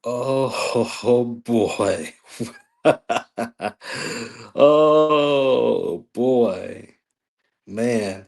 Oh, boy. Oh boy. Man,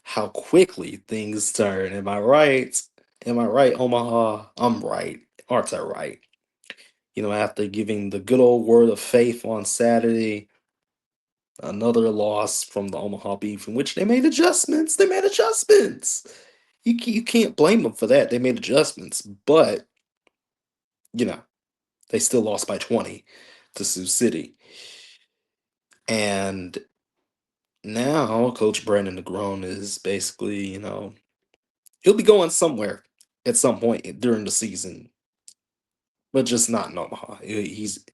how quickly things turn. Am I right? Am I right, Omaha? I'm right. Aren't I right? After giving the good old word of faith on Saturday, another loss from the Omaha Beef, in which they made adjustments. They made adjustments. You can't blame them for that. They made adjustments, but you know they still lost by 20 to Sioux City. And now Coach Brandon DeGrone is basically, he'll be going somewhere at some point during the season, but just not in Omaha. He's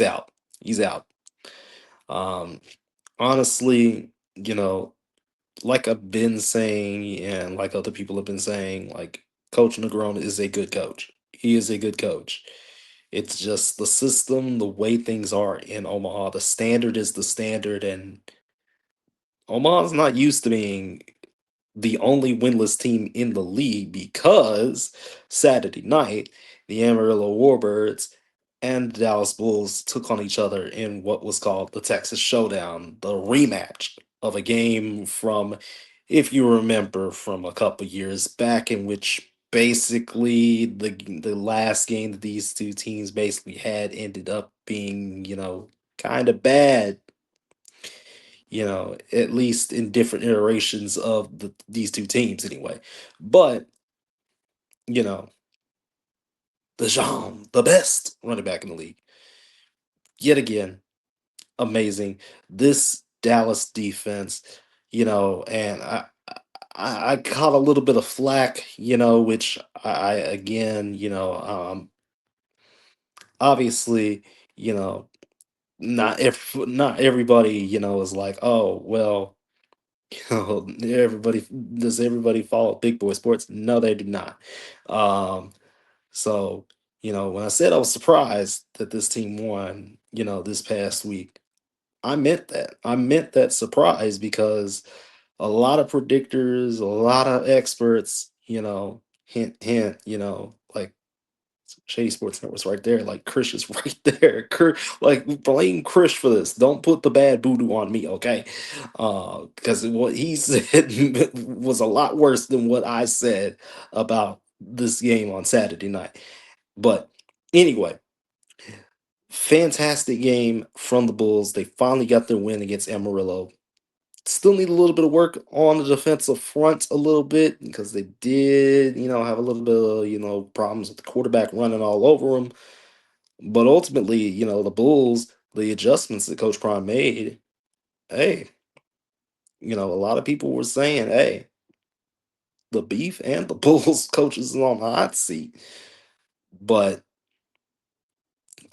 out. He's out. Um, honestly, you know, like I've been saying, and like other people have been saying, like Coach Negron is a good coach. He is a good coach. It's just the system, the way things are in Omaha. The standard is the standard, and Omaha's not used to being the only winless team in the league because Saturday night, the Amarillo Warbirds and the Dallas Bulls took on each other in what was called the Texas Showdown, the rematch of a game from, if you remember, from a couple years back, in which basically the last game that these two teams basically had ended up being, kind of bad, at least in different iterations of these two teams anyway. But, you know, the best running back in the league, yet again, amazing. This Dallas defense, and I caught a little bit of flack, which I again, obviously, you know, not everybody, is like, oh well, everybody does everybody follow Big Boy Sports? No, they do not. Um, so when I said I was surprised that this team won, this past week, I meant that. I meant that surprise because a lot of predictors, a lot of experts, hint, hint, like Shady Sports Network's right there. Like Krish is right there. Like blame Krish for this. Don't put the bad voodoo on me, okay? Because what he said was a lot worse than what I said about this game on Saturday night. But anyway, fantastic game from the Bulls. They finally got their win against Amarillo. Still need a little bit of work on the defensive front a little bit because they did, have a little bit of, problems with the quarterback running all over them. But ultimately, the Bulls, the adjustments that Coach Prime made, hey, a lot of people were saying, hey, the Beef and the Bulls coaches is on the hot seat. But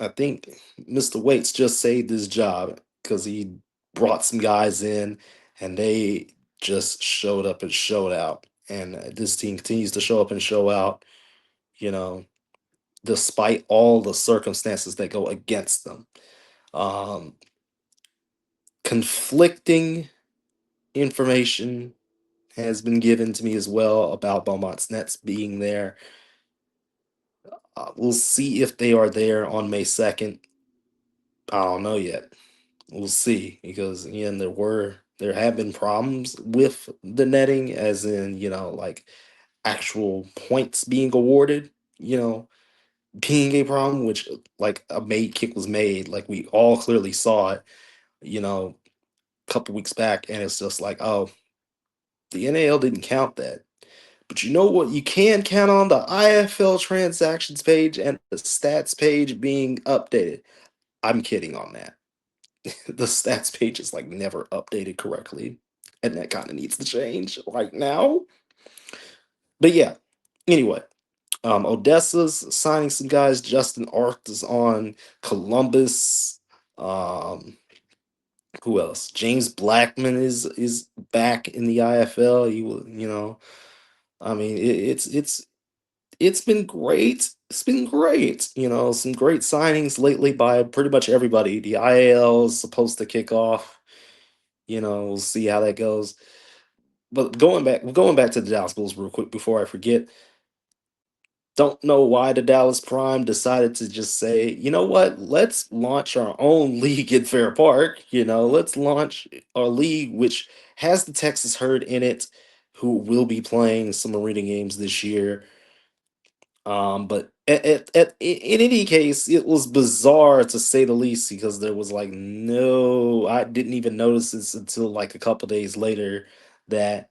I think Mr. Waits just saved his job because he brought some guys in and they just showed up and showed out. And this team continues to show up and show out, you know, despite all the circumstances that go against them. Um, conflicting information has been given to me as well about Beaumont's Nets being there. We'll see if they are there on May 2nd. I don't know yet. We'll see because again, there have been problems with the netting, as in like actual points being awarded. You know, being a problem, which like a made kick was made, like we all clearly saw it. A couple weeks back, and it's just like, oh, the NAL didn't count that. But you know what? You can count on the IFL transactions page and the stats page being updated. I'm kidding on that. The stats page is like never updated correctly, and that kind of needs to change right now. But yeah, anyway, Odessa's signing some guys. Justin Arth is on Columbus. Um, who else? James Blackman is back in the IFL. He will, I mean, it's been great. It's been great. Some great signings lately by pretty much everybody. The IAL is supposed to kick off. We'll see how that goes. But going back to the Dallas Bulls real quick before I forget. Don't know why the Dallas Prime decided to just say, you know what, let's launch our own league in Fair Park. Let's launch our league, which has the Texas Herd in it, who will be playing some arena games this year. But in any case, it was bizarre to say the least because there was like no, I didn't even notice this until like a couple days later that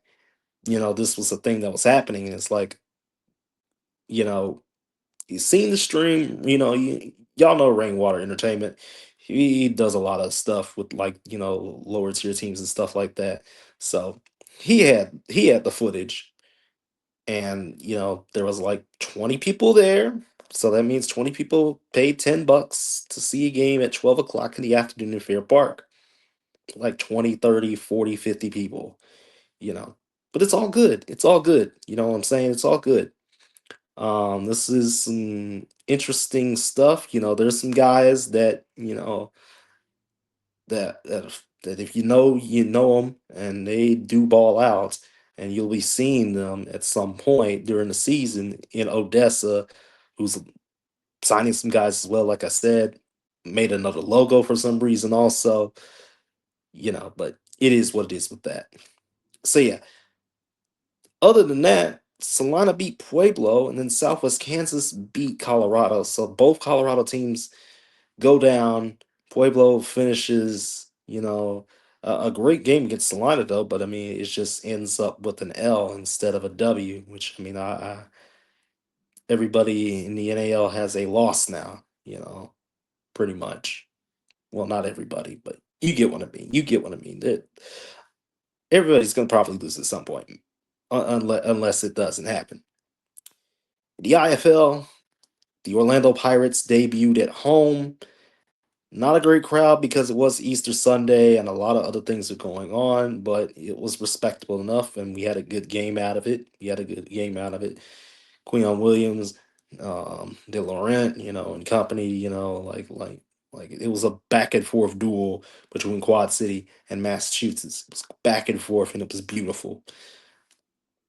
this was a thing that was happening. And it's like, you know, you seen the stream, y'all know Rainwater Entertainment. He does a lot of stuff with like, lower tier teams and stuff like that. So he had the footage, and there was like 20 people there. So that means 20 people paid $10 to see a game at 12 o'clock in the afternoon in Fair Park. Like 20, 30, 40, 50 people, you know. But it's all good. It's all good. You know what I'm saying? It's all good. This is some interesting stuff. There's some guys that that if you know them, and they do ball out, and you'll be seeing them at some point during the season in Odessa, who's signing some guys as well. Like I said, made another logo for some reason also. But it is what it is with that. So yeah, other than that, Solana beat Pueblo, and then Southwest Kansas beat Colorado. So both Colorado teams go down. Pueblo finishes, a great game against Salina, though, but I mean, it just ends up with an L instead of a W, which I mean, everybody in the NAL has a loss now, pretty much. Well, not everybody, but you get what I mean. You get what I mean. Everybody's going to probably lose at some point, unless it doesn't happen. The IFL, the Orlando Pirates debuted at home. Not a great crowd because it was Easter Sunday and a lot of other things are going on, but it was respectable enough, and we had a good game out of it. We had a good game out of it. Quinion Williams, De Laurent, and company, like it was a back and forth duel between Quad City and Massachusetts. It was back and forth, and it was beautiful.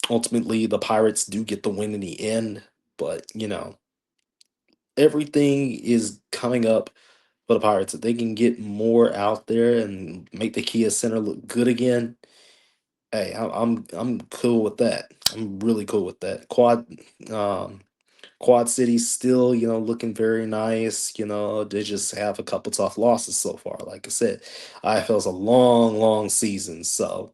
Ultimately, the Pirates do get the win in the end, but everything is coming up for the Pirates. If they can get more out there and make the Kia Center look good again, hey, I'm cool with that. I'm really cool with that. Um, Quad City's still, looking very nice. They just have a couple tough losses so far. Like I said, IFL's a long, long season, so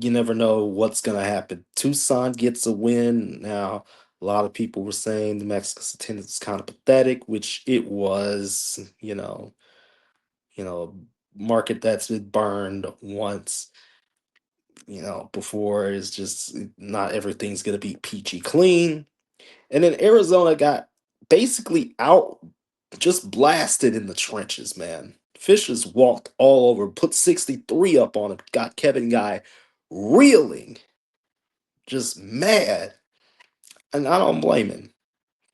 you never know what's gonna happen. Tucson gets a win now. A lot of people were saying the Mexico's attendance is kind of pathetic, which it was. You know, market that's been burned once. Before is just not everything's gonna be peachy clean. And then Arizona got basically out, just blasted in the trenches, man. Fishers walked all over, put 63 up on him, got Kevin Guy reeling, just mad. And I don't blame him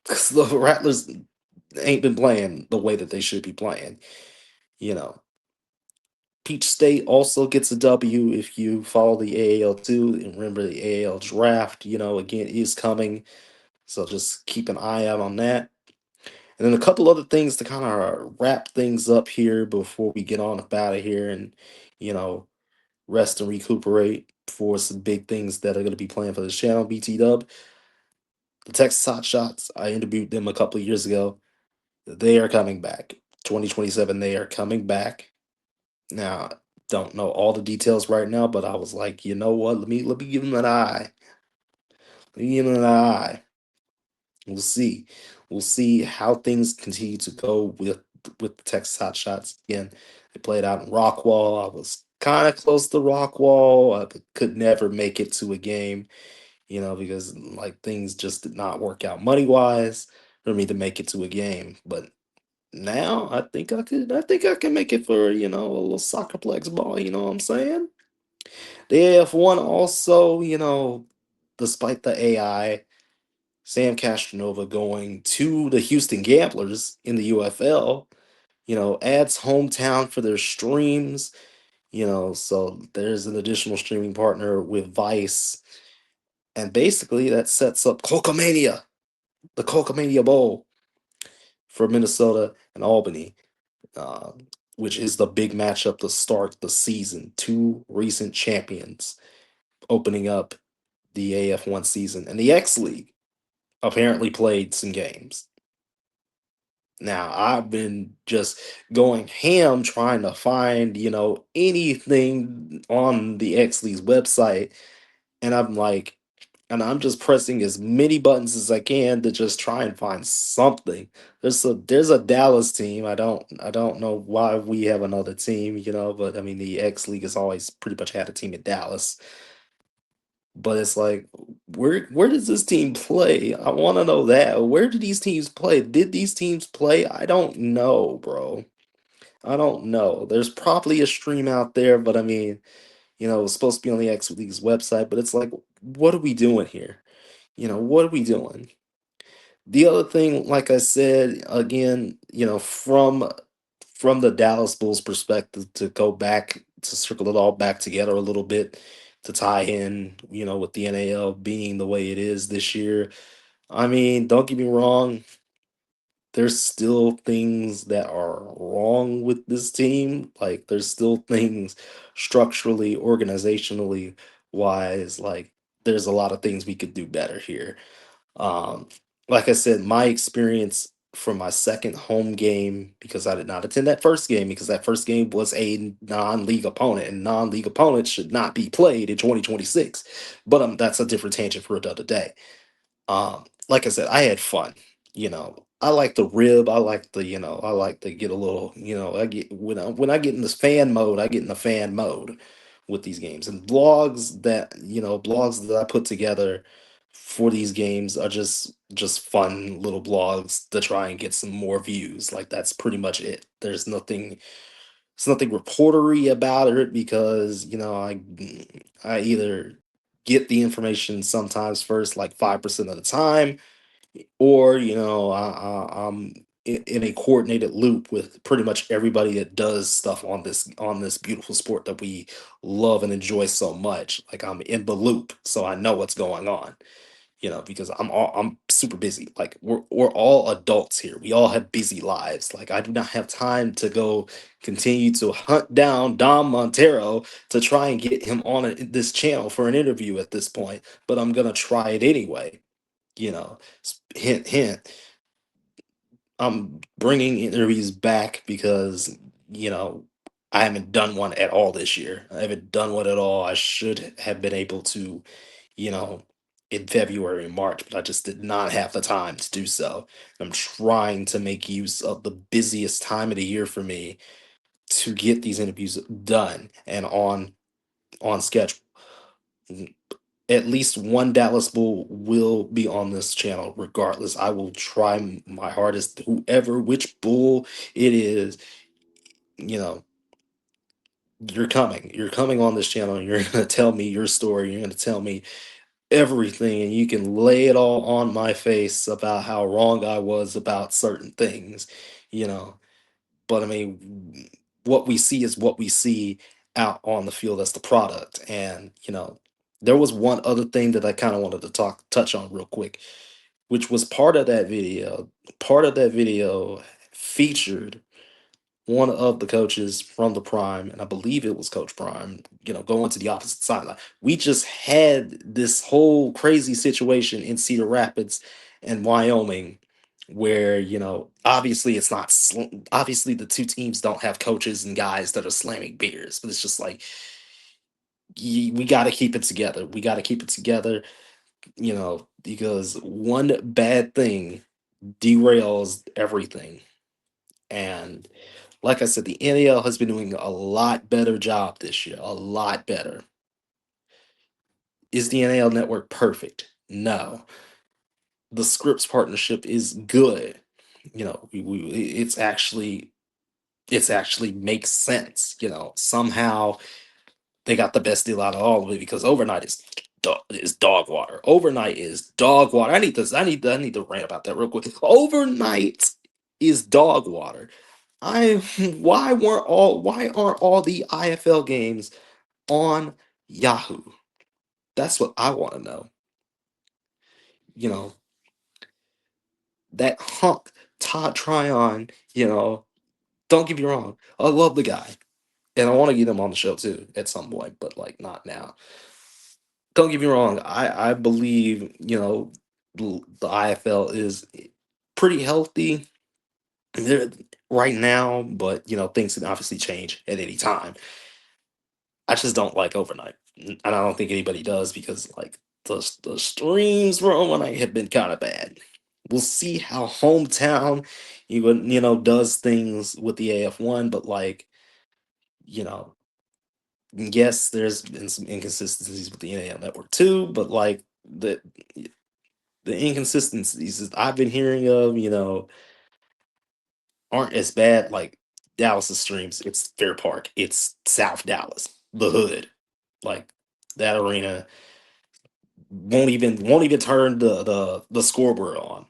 because the Rattlers ain't been playing the way that they should be playing. You know, Peach State also gets a W if you follow the AAL too. And remember, the AAL draft, again, is coming. So just keep an eye out on that. And then a couple other things to kind of wrap things up here before we get on up out of here and, you know, rest and recuperate for some big things that are going to be playing for the channel. BT Dub, the Texas Hot Shots, I interviewed them a couple of years ago. They are coming back. 2027, they are coming back. Now, don't know all the details right now, but I was like, you know what? Let me give them an eye. Let me give them an eye. We'll see. We'll see how things continue to go with the Texas Hot Shots. Again, they played out in Rockwall. I was kind of close to Rockwall. I could never make it to a game, because like things just did not work out money wise for me to make it to a game. But now I think I could. I think I can make it for a little soccerplex ball. You know what I'm saying? The AF1 also, despite the AI. Sam Castronova going to the Houston Gamblers in the UFL, adds hometown for their streams, so there's an additional streaming partner with Vice. And basically, that sets up Colcomania, the Colcomania Bowl for Minnesota and Albany, um, which is the big matchup to start the season. Two recent champions opening up the AF1 season. And the X League apparently played some games. Now, I've been just going ham trying to find, anything on the X League's website. And I'm like, and I'm just pressing as many buttons as I can to just try and find something. There's a Dallas team. I don't know why we have another team, but I mean the X League has always pretty much had a team in Dallas. But it's like, where does this team play? I want to know that. Where do these teams play? Did these teams play? I don't know, bro. I don't know. There's probably a stream out there, but I mean, it's supposed to be on the X League's website, but it's like, what are we doing here? What are we doing? The other thing, like I said, again, from the Dallas Bulls perspective, to go back to circle it all back together a little bit, to tie in, with the NAL being the way it is this year. I mean, don't get me wrong, there's still things that are wrong with this team. Like there's still things structurally, organizationally wise, like there's a lot of things we could do better here. um, like I said, my experience from my second home game, because I did not attend that first game, because that first game was a non-league opponent, and non-league opponents should not be played in 2026. But that's a different tangent for another day. Like I said, I had fun. I like the rib. I like to get a little. I get when I get in this fan mode. I get in the fan mode with these games, and blogs that I put together for these games are just fun little blogs to try and get some more views. Like that's pretty much it. There's nothing reportery about it, because I either get the information sometimes first, like 5% of the time, or I'm in a coordinated loop with pretty much everybody that does stuff on this beautiful sport that we love and enjoy so much. Like I'm in the loop, so I know what's going on. Because I'm super busy. Like we're all adults here. We all have busy lives. Like I do not have time to go continue to hunt down Dom Montero to try and get him on this channel for an interview at this point. But I'm gonna try it anyway. Hint, hint. I'm bringing interviews back because you know I haven't done one at all this year. I haven't done one at all. I should have been able to, you know, in February and March, but I just did not have the time to do so. I'm trying to make use of the busiest time of the year for me to get these interviews done and on schedule. At least one Dallas Bull will be on this channel regardless. I will try my hardest. Whoever, which Bull it is, you know, you're coming. You're coming on this channel. And you're going to tell me your story. You're going to tell me everything, and you can lay it all on my face about how wrong I was about certain things, you know. But I mean, what we see is what we see out on the field. That's the product. And there was one other thing that I kind of wanted to touch on real quick, which was part of that video. Part of that video featured one of the coaches from the Prime, and I believe it was Coach Prime, going to the opposite sideline. We just had this whole crazy situation in Cedar Rapids and Wyoming where, obviously it's not, obviously the two teams don't have coaches and guys that are slamming beers, but it's just like, we got to keep it together. We got to keep it together, because one bad thing derails everything. And like I said, the NAL has been doing a lot better job this year, a lot better. Is the NAL network perfect? No. The Scripps partnership is good. It's actually makes sense. Somehow they got the best deal out of all of it, because overnight is dog water. Overnight is dog water. I need this. I need to rant about that real quick. Overnight is dog water. I why aren't all the IFL games on Yahoo? That's what I want to know. you know, that hunk Todd Tryon, don't get me wrong, I love the guy. And I want to get him on the show too at some point, but like not now. Don't get me wrong. I believe the IFL is pretty healthy there right now, but things can obviously change at any time. I just don't like overnight, and I don't think anybody does because like the streams for overnight have been kind of bad. We'll see how hometown even does things with the AF1, but like you know yes, there's been some inconsistencies with the NAL network too, but like the inconsistencies that I've been hearing of, aren't as bad like Dallas's streams. It's Fair Park. It's South Dallas, the hood. Like that arena won't even turn the scoreboard on.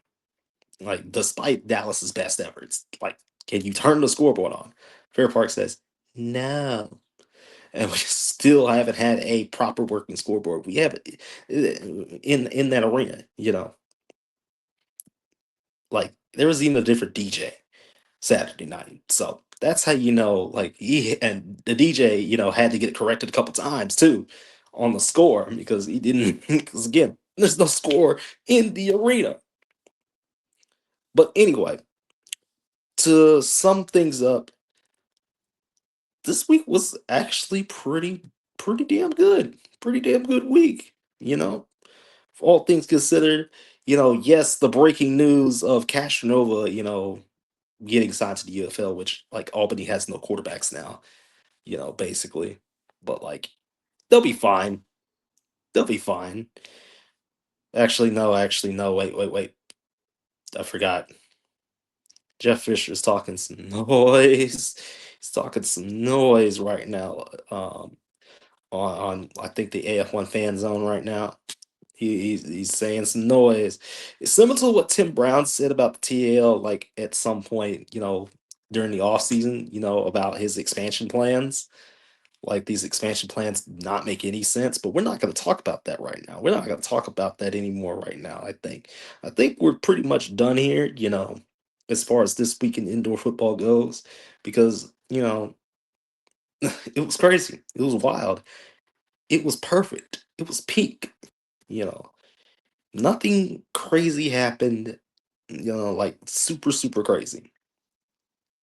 Like despite Dallas's best efforts, like can you turn the scoreboard on? Fair Park says no. And we still haven't had a proper working scoreboard. We have it in that arena, like there was even a different DJ Saturday night. So that's how like he and the DJ, had to get it corrected a couple times too on the score because he didn't because again, there's no score in the arena. But anyway, to sum things up, this week was actually pretty damn good. Pretty damn good week, all things considered, yes, the breaking news of Castronova, getting signed to the UFL, which like Albany has no quarterbacks now, basically. But like they'll be fine. They'll be fine. Actually, no, wait. I forgot. Jeff Fisher's talking some noise. He's talking some noise right now. On I think the AF1 fan zone right now. He's saying some noise. It's similar to what Tim Brown said about the TAL, like at some point, during the off season, about his expansion plans. Like these expansion plans not make any sense, but we're not going to talk about that right now. We're not going to talk about that anymore right now. I think we're pretty much done here, as far as this week in indoor football goes, because it was crazy. It was wild. It was perfect. It was peak. You know, Nothing crazy happened, like super, super crazy.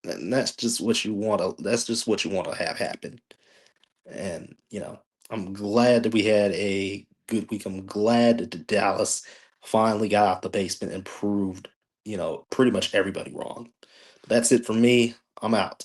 And that's just what you want to have happen. And, I'm glad that we had a good week. I'm glad that the Dallas finally got out the basement and proved, pretty much everybody wrong. That's it for me. I'm out.